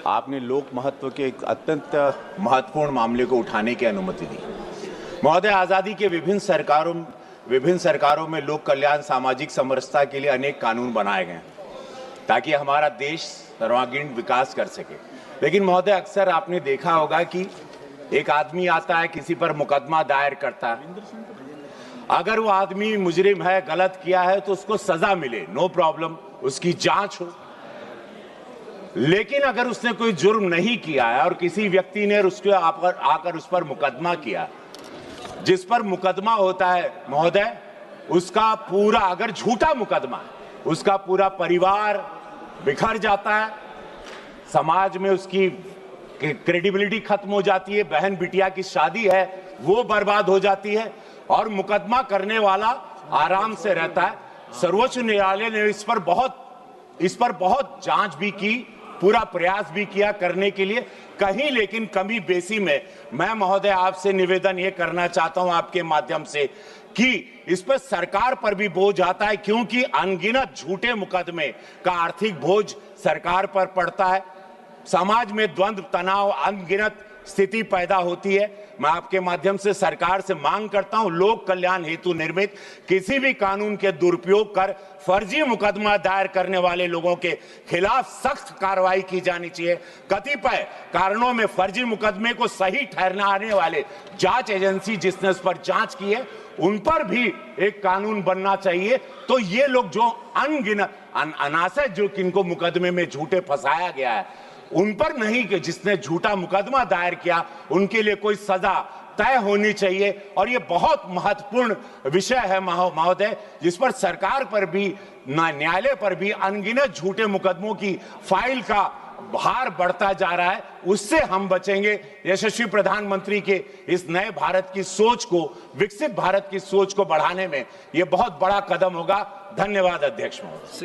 आपने लोक महत्व के एक अत्यंत महत्वपूर्ण मामले को उठाने की अनुमति दी। महोदय, आजादी के विभिन्न सरकारों में लोक कल्याण सामाजिक समरसता के लिए अनेक कानून बनाए गए ताकि हमारा देश सर्वांगीण विकास कर सके। लेकिन महोदय, अक्सर आपने देखा होगा कि एक आदमी आता है, किसी पर मुकदमा दायर करता है, अगर वो आदमी मुजरिम है, गलत किया है तो उसको सजा मिले, नो प्रॉब्लम, उसकी जांच हो। लेकिन अगर उसने कोई जुर्म नहीं किया है और किसी व्यक्ति ने उसके आकर उस पर मुकदमा किया, जिस पर मुकदमा होता है महोदय, उसका पूरा, अगर झूठा मुकदमा है, उसका पूरा परिवार बिखर जाता है, समाज में उसकी क्रेडिबिलिटी खत्म हो जाती है, बहन बिटिया की शादी है वो बर्बाद हो जाती है और मुकदमा करने वाला आराम से रहता है। सर्वोच्च न्यायालय ने इस पर बहुत जांच भी की, पूरा प्रयास भी किया करने के लिए, कहीं लेकिन कमी बेसी में मैं महोदय आपसे निवेदन ये करना चाहता हूं आपके माध्यम से कि इस पर सरकार पर भी बोझ आता है, क्योंकि अनगिनत झूठे मुकदमे का आर्थिक बोझ सरकार पर पड़ता है। समाज में द्वंद्व, तनाव, अनगिनत स्थिति पैदा होती है। मैं आपके माध्यम से सरकार से मांग करता हूं, लोक कल्याण हेतु निर्मित किसी भी कानून के दुरुपयोग कर फर्जी मुकदमा दायर करने वाले लोगों के खिलाफ सख्त कार्रवाई की जानी चाहिए। कतिपय कारणों में फर्जी मुकदमे को सही ठहराने वाले जांच एजेंसी जिसने उस पर जांच की है, उन पर भी एक कानून बनना चाहिए। तो ये लोग जो अनगिनत अनासर जो किनको मुकदमे में झूठे फंसाया गया है, उन पर नहीं कि जिसने झूठा मुकदमा दायर किया उनके लिए कोई सजा तय होनी चाहिए। और ये बहुत महत्वपूर्ण विषय है महोदय, जिस पर सरकार पर भी, न्यायालय पर भी अनगिनत झूठे मुकदमों की फाइल का भार बढ़ता जा रहा है। उससे हम बचेंगे। यशस्वी प्रधानमंत्री के इस नए भारत की सोच को, विकसित भारत की सोच को बढ़ाने में ये बहुत बड़ा कदम होगा। धन्यवाद अध्यक्ष महोदय।